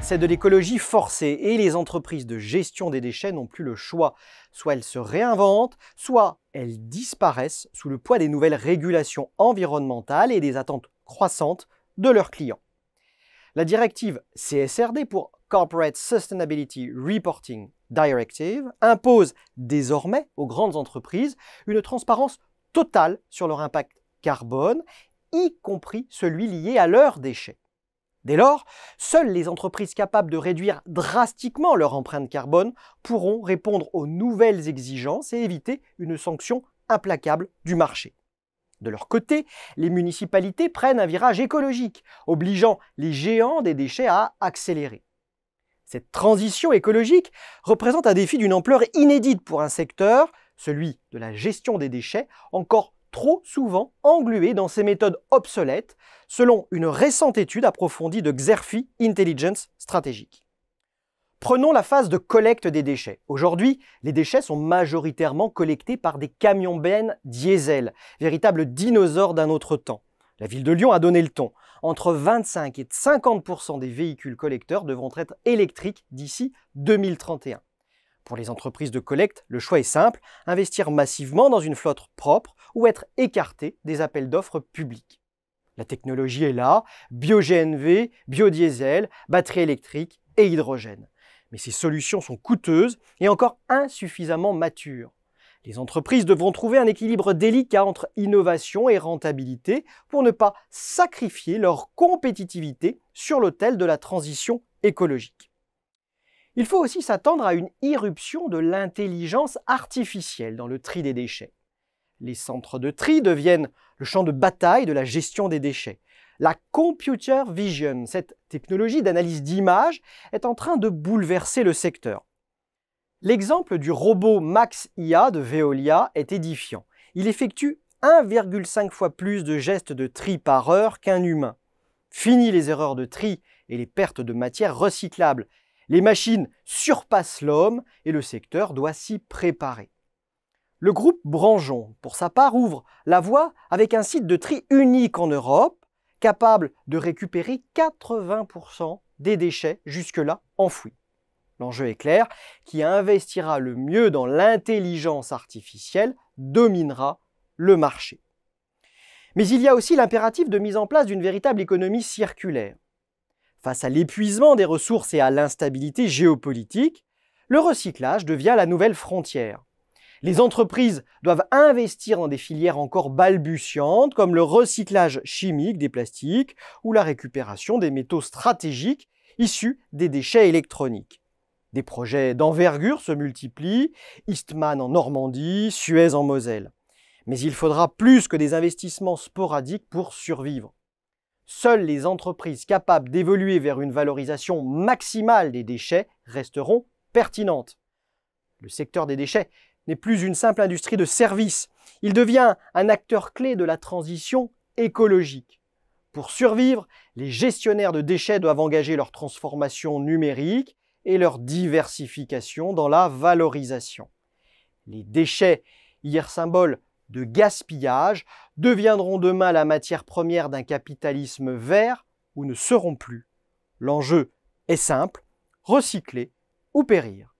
c'est de l'écologie forcée et les entreprises de gestion des déchets n'ont plus le choix. Soit elles se réinventent, soit elles disparaissent sous le poids des nouvelles régulations environnementales et des attentes croissantes de leurs clients. La directive CSRD pour Corporate Sustainability Reporting Directive impose désormais aux grandes entreprises une transparence totale sur leur impact carbone, y compris celui lié à leurs déchets. Dès lors, seules les entreprises capables de réduire drastiquement leur empreinte carbone pourront répondre aux nouvelles exigences et éviter une sanction implacable du marché. De leur côté, les municipalités prennent un virage écologique, obligeant les géants des déchets à accélérer. Cette transition écologique représente un défi d'une ampleur inédite pour un secteur, celui de la gestion des déchets, encore trop souvent englué dans ces méthodes obsolètes, selon une récente étude approfondie de Xerfi Intelligence Strategic. Prenons la phase de collecte des déchets. Aujourd'hui, les déchets sont majoritairement collectés par des camions-bennes diesel, véritables dinosaures d'un autre temps. La ville de Lyon a donné le ton. Entre 25 et 50% des véhicules collecteurs devront être électriques d'ici 2031. Pour les entreprises de collecte, le choix est simple, investir massivement dans une flotte propre ou être écarté des appels d'offres publics. La technologie est là, bio-GNV, biodiesel, batterie électrique et hydrogène. Mais ces solutions sont coûteuses et encore insuffisamment matures. Les entreprises devront trouver un équilibre délicat entre innovation et rentabilité pour ne pas sacrifier leur compétitivité sur l'autel de la transition écologique. Il faut aussi s'attendre à une irruption de l'intelligence artificielle dans le tri des déchets. Les centres de tri deviennent le champ de bataille de la gestion des déchets. La computer vision, cette technologie d'analyse d'images, est en train de bouleverser le secteur. L'exemple du robot Max IA de Veolia est édifiant. Il effectue 1,5 fois plus de gestes de tri par heure qu'un humain. Fini les erreurs de tri et les pertes de matières recyclables. Les machines surpassent l'homme et le secteur doit s'y préparer. Le groupe Branjon, pour sa part, ouvre la voie avec un site de tri unique en Europe, capable de récupérer 80% des déchets jusque-là enfouis. L'enjeu est clair, qui investira le mieux dans l'intelligence artificielle dominera le marché. Mais il y a aussi l'impératif de mise en place d'une véritable économie circulaire. Face à l'épuisement des ressources et à l'instabilité géopolitique, le recyclage devient la nouvelle frontière. Les entreprises doivent investir dans des filières encore balbutiantes comme le recyclage chimique des plastiques ou la récupération des métaux stratégiques issus des déchets électroniques. Des projets d'envergure se multiplient, Eastman en Normandie, Suez en Moselle. Mais il faudra plus que des investissements sporadiques pour survivre. Seules les entreprises capables d'évoluer vers une valorisation maximale des déchets resteront pertinentes. Le secteur des déchets n'est plus une simple industrie de services. Il devient un acteur clé de la transition écologique. Pour survivre, les gestionnaires de déchets doivent engager leur transformation numérique et leur diversification dans la valorisation. Les déchets, hier symbole de gaspillage, deviendront demain la matière première d'un capitalisme vert ou ne seront plus. L'enjeu est simple, recycler ou périr.